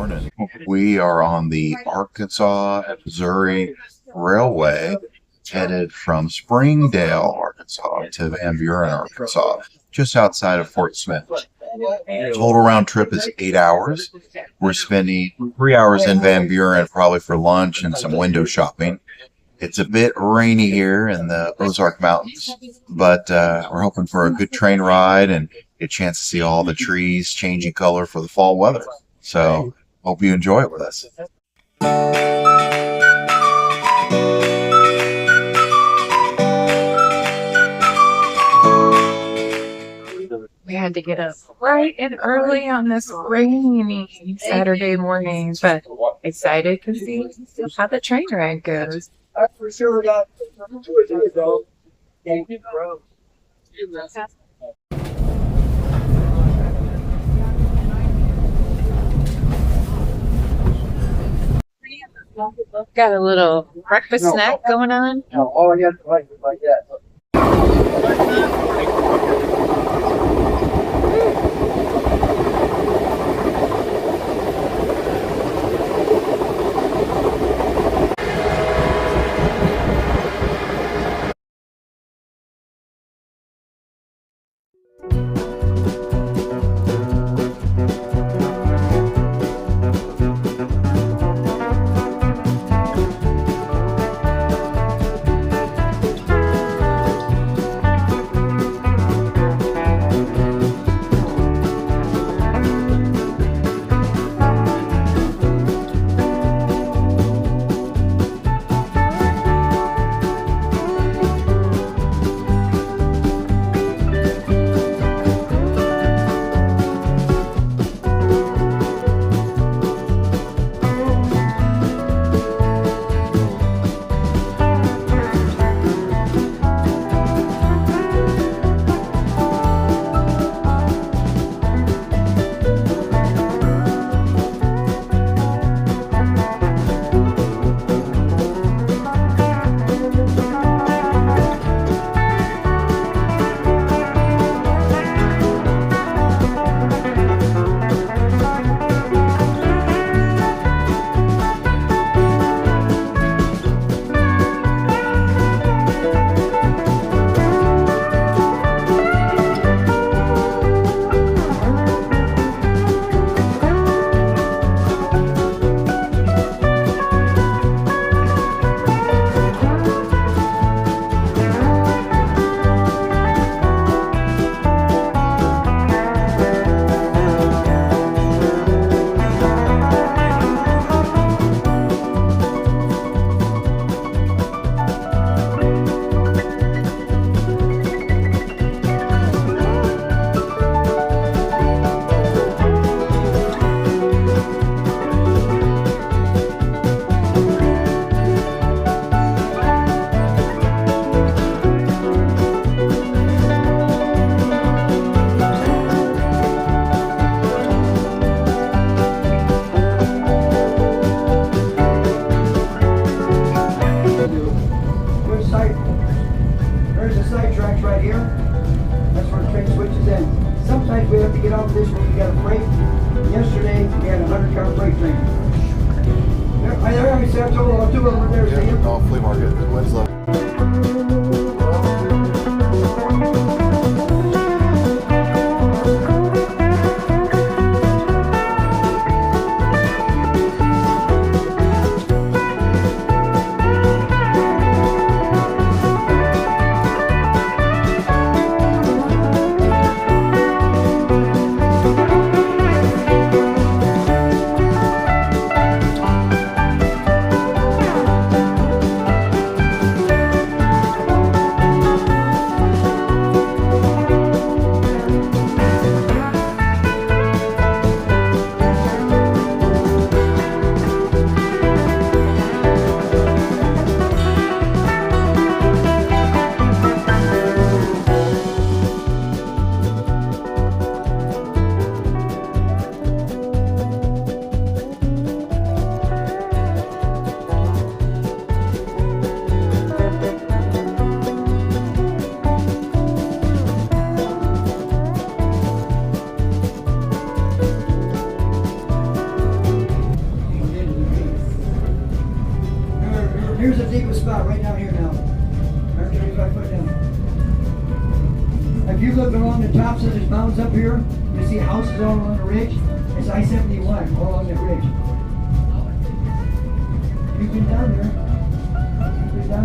morning. We are on the Arkansas Missouri Railway headed from Springdale, Arkansas to Van Buren, Arkansas, just outside of Fort Smith. Total round trip is 8 hours. We're spending 3 hours in Van Buren probably for lunch and some window shopping. It's a bit rainy here in the Ozark Mountains, but we're hoping for a good train ride and get a chance to see all the trees changing color for the fall weather. So hope you enjoy it with us. We had to get up bright and early on this rainy Saturday morning, but excited to see how the train ride goes. I for sure got 2 days ago. Got a little breakfast snack going on. Oh, yeah, like that. There's the side tracks right here. That's where the train switches in. Sometimes we have to get off this when we got a freight. Yesterday we had a 100-car freight train. I already said I told 2 of them were there. Yeah, flea market in Winslow. along the tops of these mountains up here, you see houses all along the ridge. It's I-71 all along the ridge. You've been down there. You've been down.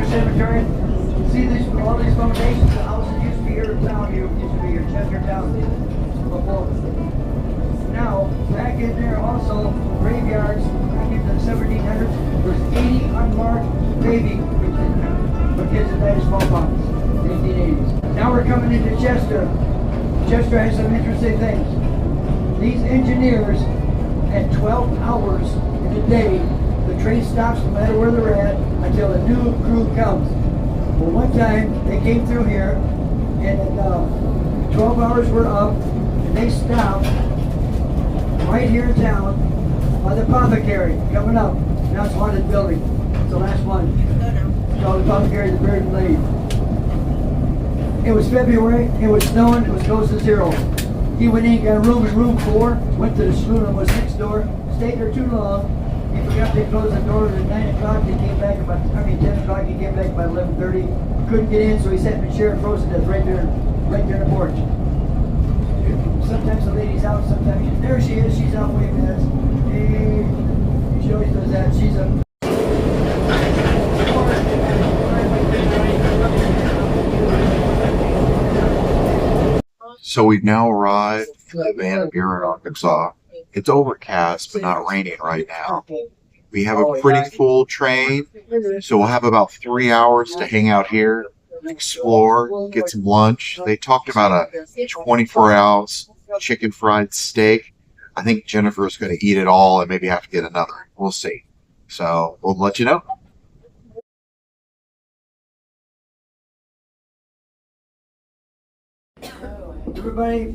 Cemetery. See these, all these foundations, the houses used to be here in town, here used to be here, Chester Town before. Now, back in there also, graveyards, back in the 1700s, there's 80 unmarked baby for kids that died of smallpox in the 1880s. Now we're coming into Chester. Chester has some interesting things. These engineers, at 12 hours in a day, the train stops no matter where they're at until a new crew comes. Well, one time they came through here and 12 hours were up and they stopped right here in town by the apothecary coming up. Now it's a haunted building. It's the last one. It's called the apothecary, the buried lady. It was February, it was snowing, it was close to zero. He went in, got a room in room 4, went to the saloon and was next door, stayed there too long. He forgot they closed the doors at 9 o'clock. He came back about, 10 o'clock. He came back about 11:30. Couldn't get in, so he sat in the chair and froze to death right there in the porch. Sometimes the lady's out, sometimes there she is. She's out waving at us. Hey, she always does that. She's a. So we've now arrived at Van Buren, Arkansas. It's overcast, but not raining right now. We have a pretty full train, so we'll have about 3 hours to hang out here, explore, get some lunch. They talked about a 24-ounce chicken fried steak. I think Jennifer's going to eat it all and maybe have to get another. We'll see. So we'll let you know. Everybody,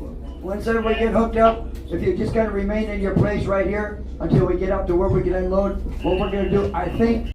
once everybody get hooked up, if you just gotta remain in your place right here until we get up to where we can unload, what we're gonna do, I think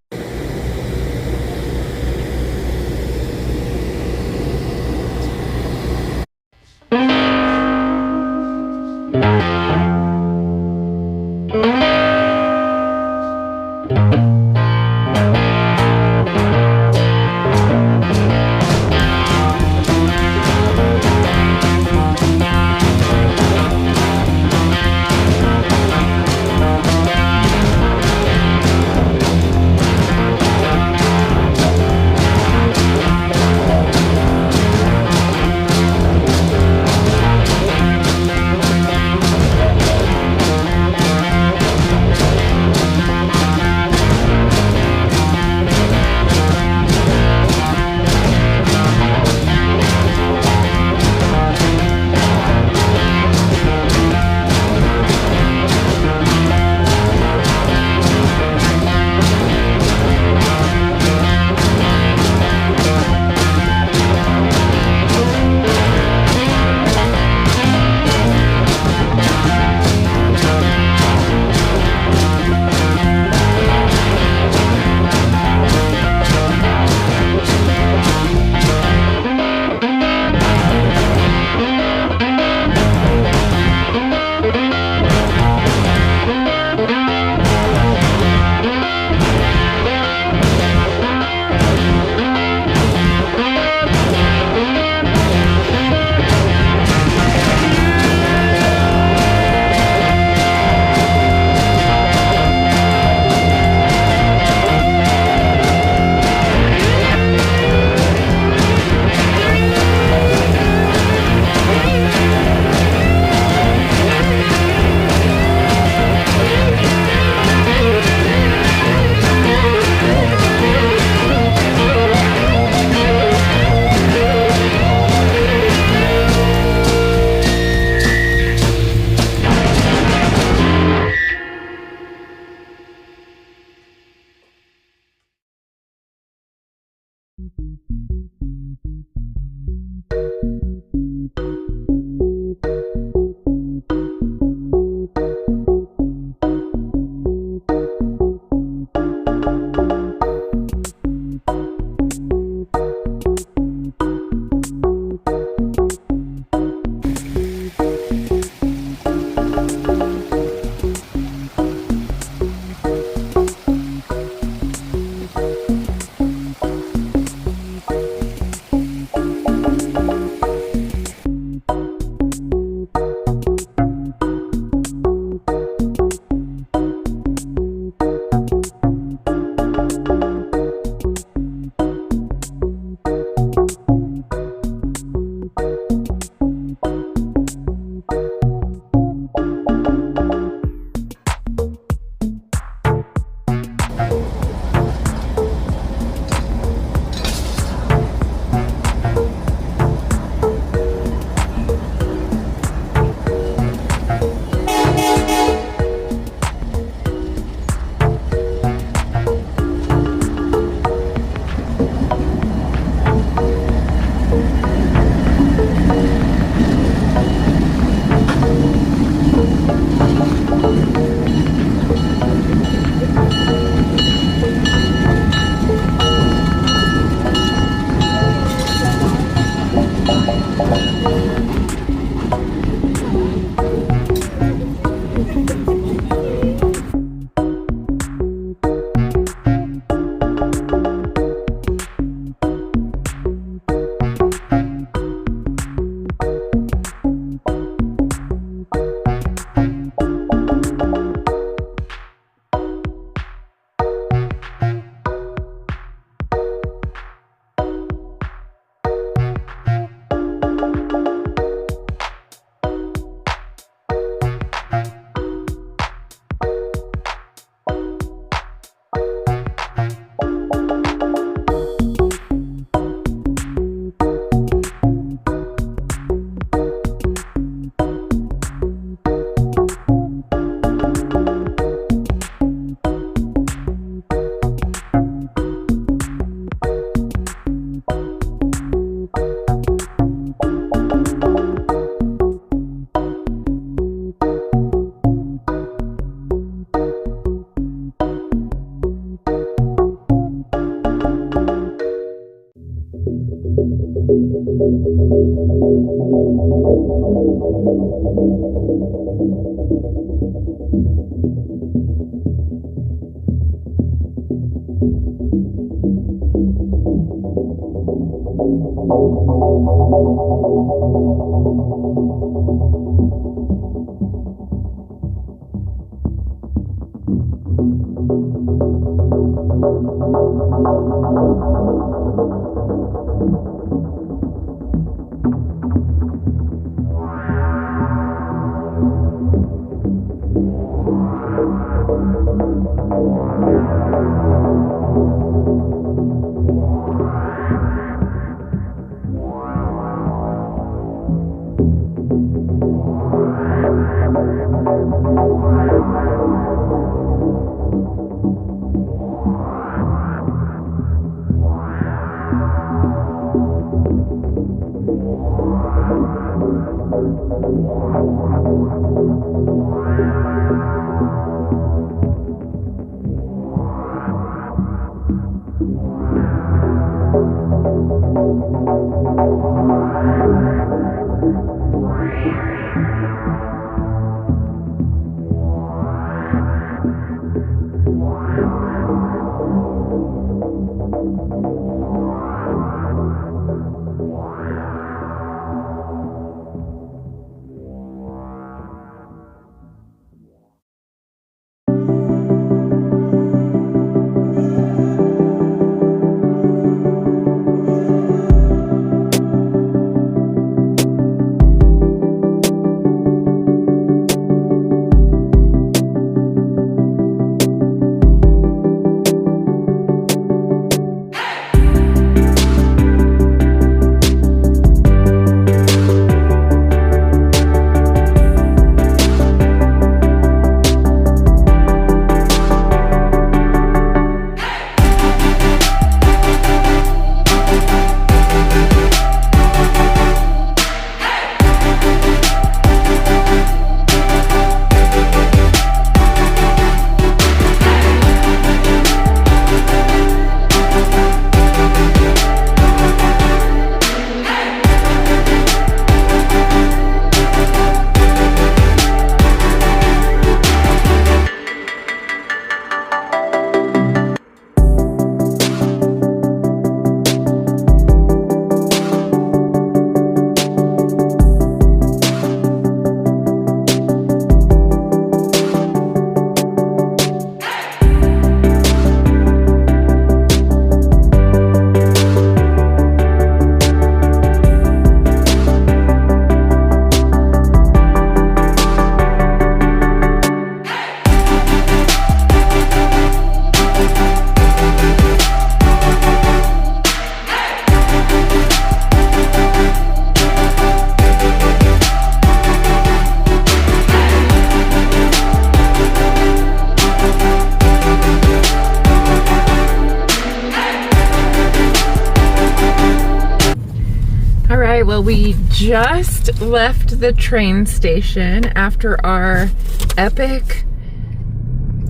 right, well, we just left the train station after our epic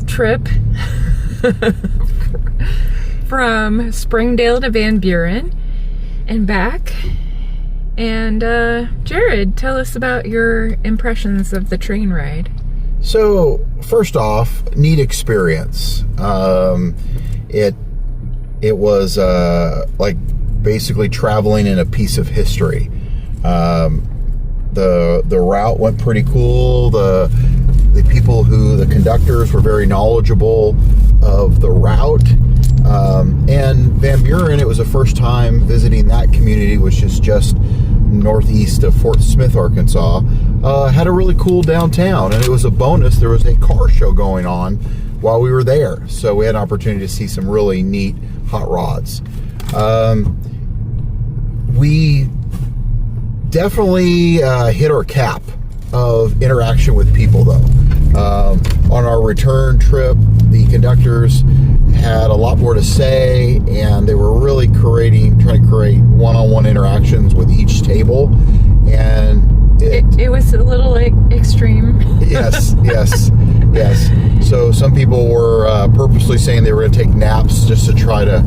trip from Springdale to Van Buren and back. And Jared, tell us about your impressions of the train ride. So, first off, neat experience. It was like basically traveling in a piece of history. The route went pretty cool. The conductors were very knowledgeable of the route. And Van Buren, it was the first time visiting that community, which is just northeast of Fort Smith, Arkansas. Had a really cool downtown, and it was a bonus. There was a car show going on while we were there, so we had an opportunity to see some really neat hot rods. We definitely hit our cap of interaction with people, though. On our return trip, the conductors had a lot more to say, and they were really trying to create one-on-one interactions with each table, and it was a little like extreme. Yes. So some people were purposely saying they were going to take naps just to try to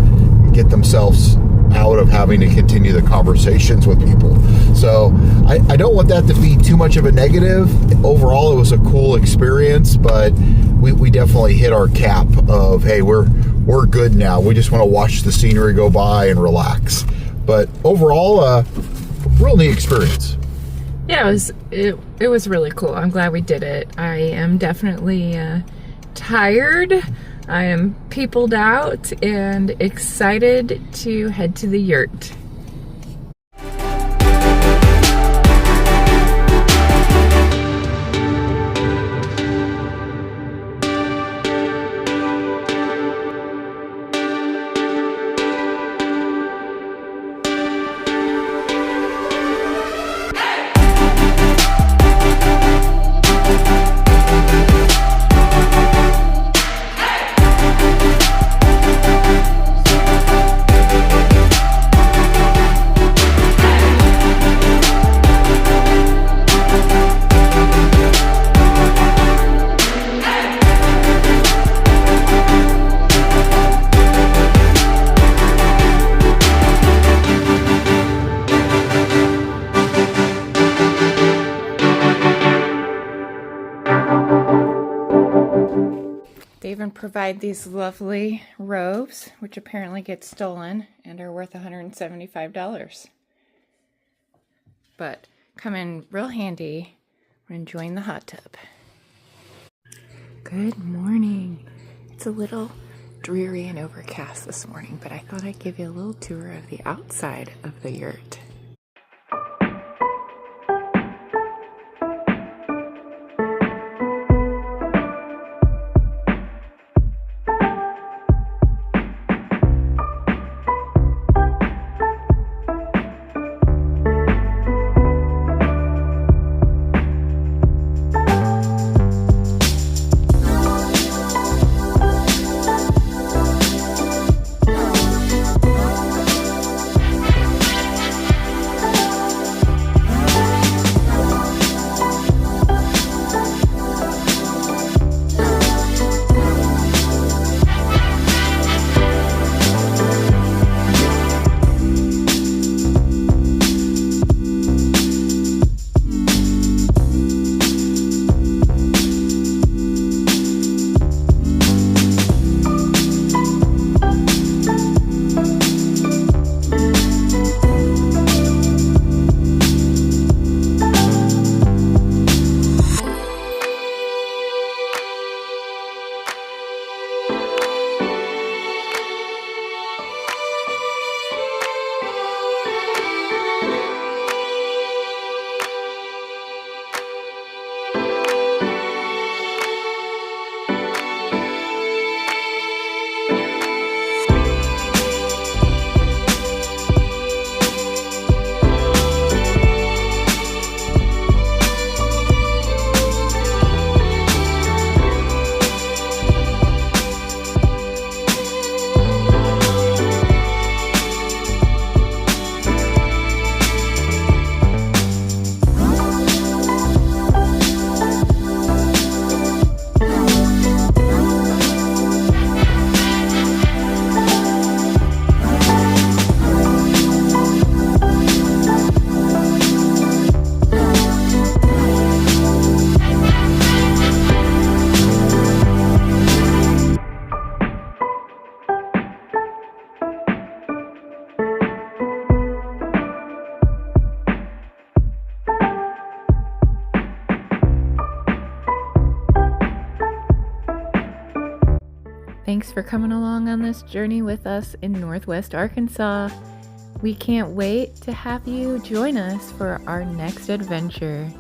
get themselves out of having to continue the conversations with people. So I don't want that to be too much of a negative. Overall, it was a cool experience, but we definitely hit our cap of, hey, we're good now. We just want to watch the scenery go by and relax. But overall, real neat experience. Yeah, it was really cool. I'm glad we did it. I am definitely tired. I am peopled out and excited to head to the yurt. They even provide these lovely robes, which apparently get stolen and are worth $175. But come in real handy when enjoying the hot tub. Good morning. It's a little dreary and overcast this morning, but I thought I'd give you a little tour of the outside of the yurt. Thanks for coming along on this journey with us in Northwest Arkansas. We can't wait to have you join us for our next adventure.